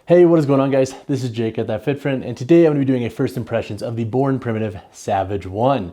Hey, what is going on, guys? This is Jake at That Fit Friend, and today I'm going to be doing a first impressions of the Born Primitive Savage 1.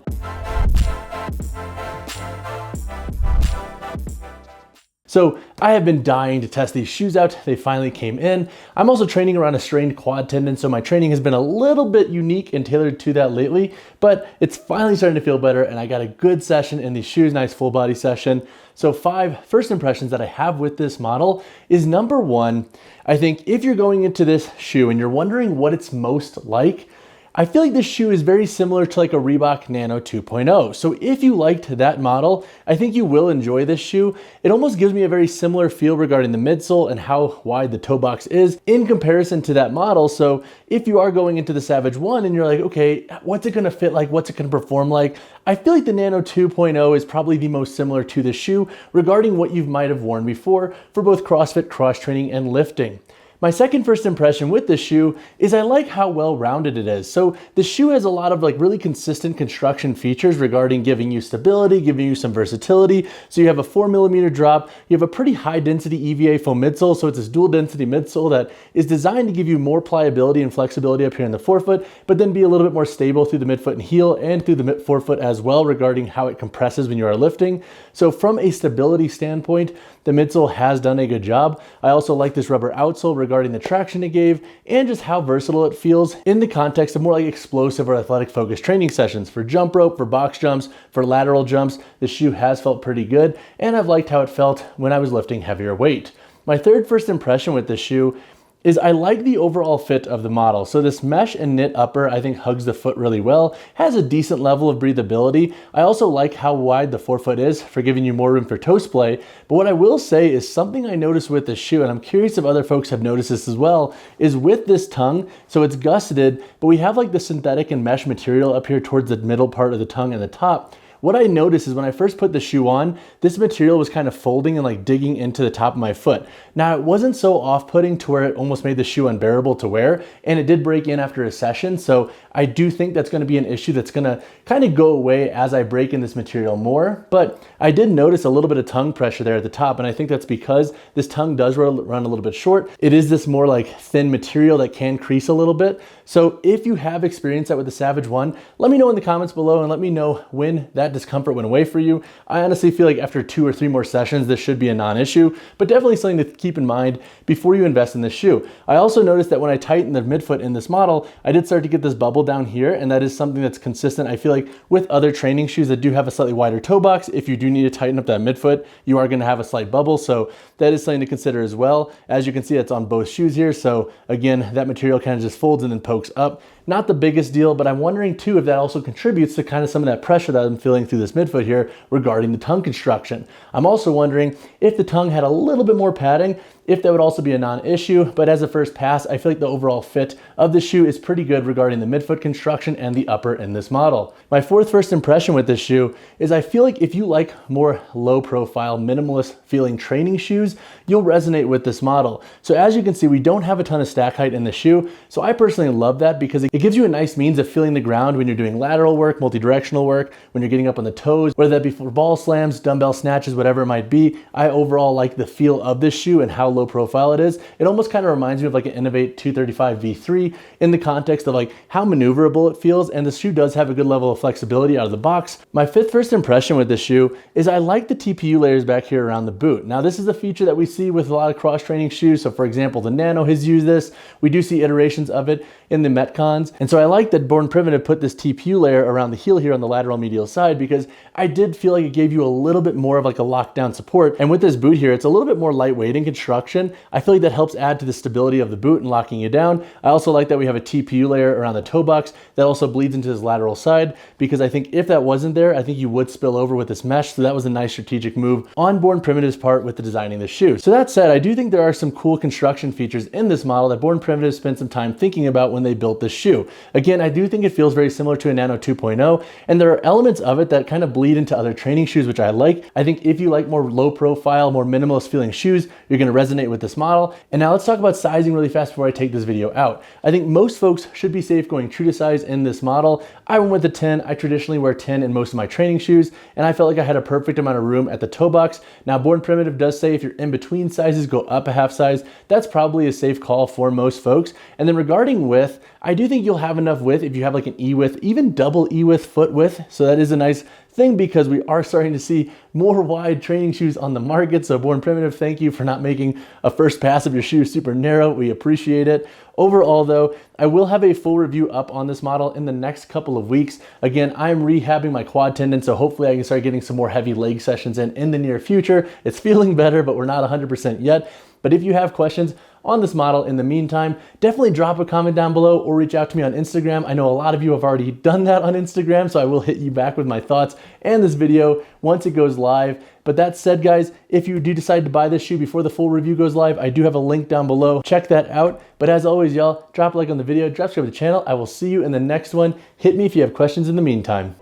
So I have been dying to test these shoes out. They finally came in. I'm also training around a strained quad tendon, so my training has been a little bit unique and tailored to that lately, but it's finally starting to feel better, and I got a good session in these shoes, nice full body session. So 5 first impressions that I have with this model is number 1, I think if you're going into this shoe and you're wondering what it's most like, I feel like this shoe is very similar to like a Reebok Nano 2.0. So if you liked that model, I think you will enjoy this shoe. It almost gives me a very similar feel regarding the midsole and how wide the toe box is in comparison to that model. So if you are going into the Savage 1 and you're like, okay, what's it gonna fit like? What's it gonna perform like? I feel like the Nano 2.0 is probably the most similar to this shoe regarding what you might have worn before for both CrossFit, cross training, and lifting. My second first impression with this shoe is I like how well rounded it is. So the shoe has a lot of like really consistent construction features regarding giving you stability, giving you some versatility. So you have a 4mm drop, you have a pretty high density EVA foam midsole. So it's this dual density midsole that is designed to give you more pliability and flexibility up here in the forefoot, but then be a little bit more stable through the midfoot and heel and through the forefoot as well regarding how it compresses when you are lifting. So from a stability standpoint, the midsole has done a good job. I also like this rubber outsole regarding the traction it gave and just how versatile it feels in the context of more like explosive or athletic focused training sessions. For jump rope, for box jumps, for lateral jumps, the shoe has felt pretty good, and I've liked how it felt when I was lifting heavier weight. My third first impression with this shoe is I like the overall fit of the model. So this mesh and knit upper I think hugs the foot really well, has a decent level of breathability. I also like how wide the forefoot is for giving you more room for toe splay. But what I will say is something I noticed with this shoe, and I'm curious if other folks have noticed this as well, is with this tongue, so it's gusseted, but we have like the synthetic and mesh material up here towards the middle part of the tongue and the top. What I noticed is when I first put the shoe on, this material was kind of folding and like digging into the top of my foot. Now it wasn't so off-putting to where it almost made the shoe unbearable to wear, and it did break in after a session. So I do think that's gonna be an issue that's gonna kind of go away as I break in this material more. But I did notice a little bit of tongue pressure there at the top, and I think that's because this tongue does run a little bit short. It is this more like thin material that can crease a little bit. So if you have experienced that with the Savage 1, let me know in the comments below and let me know when that discomfort went away for you. I honestly feel like after 2 or 3 more sessions, this should be a non-issue, but definitely something to keep in mind before you invest in this shoe. I also noticed that when I tightened the midfoot in this model, I did start to get this bubble down here, and that is something that's consistent. I feel like with other training shoes that do have a slightly wider toe box, if you do need to tighten up that midfoot, you are gonna have a slight bubble. So that is something to consider as well. As you can see, it's on both shoes here. So again, that material kind of just folds and then pokes up. Not the biggest deal, but I'm wondering too if that also contributes to kind of some of that pressure that I'm feeling through this midfoot here regarding the tongue construction. I'm also wondering if the tongue had a little bit more padding, if that would also be a non-issue, but as a first pass, I feel like the overall fit of the shoe is pretty good regarding the midfoot construction and the upper in this model. My fourth first impression with this shoe is I feel like if you like more low profile, minimalist feeling training shoes, you'll resonate with this model. So as you can see, we don't have a ton of stack height in the shoe. So I personally love that because it gives you a nice means of feeling the ground when you're doing lateral work, multi-directional work, when you're getting up on the toes, whether that be for ball slams, dumbbell snatches, whatever it might be. I overall like the feel of this shoe and how low profile it is. It almost kind of reminds me of like an Innovate 235 V3 in the context of like how maneuverable it feels, and the shoe does have a good level of flexibility out of the box. My fifth first impression with this shoe is I like the TPU layers back here around the boot. Now this is a feature that we see with a lot of cross training shoes. So for example, the Nano has used this. We do see iterations of it in the Metcons. And so I like that Born Primitive put this TPU layer around the heel here on the lateral medial side, because I did feel like it gave you a little bit more of like a lockdown support. And with this boot here, it's a little bit more lightweight in construction. I feel like that helps add to the stability of the boot and locking you down. I also like that we have a TPU layer around the toe box that also bleeds into this lateral side, because I think if that wasn't there, I think you would spill over with this mesh. So that was a nice strategic move on Born Primitive's part with the designing the shoe. So that said, I do think there are some cool construction features in this model that Born Primitive spent some time thinking about when they built this shoe. Again, I do think it feels very similar to a Nano 2.0, and there are elements of it that kind of bleed into other training shoes, which I like. I think if you like more low profile, more minimalist feeling shoes, you're going to resonate resonate with this model. And now let's talk about sizing really fast before I take this video out. I think most folks should be safe going true to size in this model. I went with a 10. I traditionally wear 10 in most of my training shoes, and I felt like I had a perfect amount of room at the toe box. Now, Born Primitive does say if you're in between sizes, go up a half size. That's probably a safe call for most folks. And then regarding width, I do think you'll have enough width if you have like an E width, even double E width foot width. So that is a nice thing because we are starting to see more wide training shoes on the market. So Born Primitive, thank you for not making a first pass of your shoe super narrow. We appreciate it. Overall though, I will have a full review up on this model in the next couple of weeks. Again, I'm rehabbing my quad tendon, so hopefully I can start getting some more heavy leg sessions in the near future. It's feeling better, but we're not 100% yet. But if you have questions on this model in the meantime, definitely drop a comment down below or reach out to me on Instagram. I know a lot of you have already done that on Instagram, so I will hit you back with my thoughts and this video once it goes live. But that said, guys, if you do decide to buy this shoe before the full review goes live, I do have a link down below. Check that out. But as always, y'all, drop a like on the video, drop subscribe to the channel. I will see you in the next one. Hit me if you have questions in the meantime.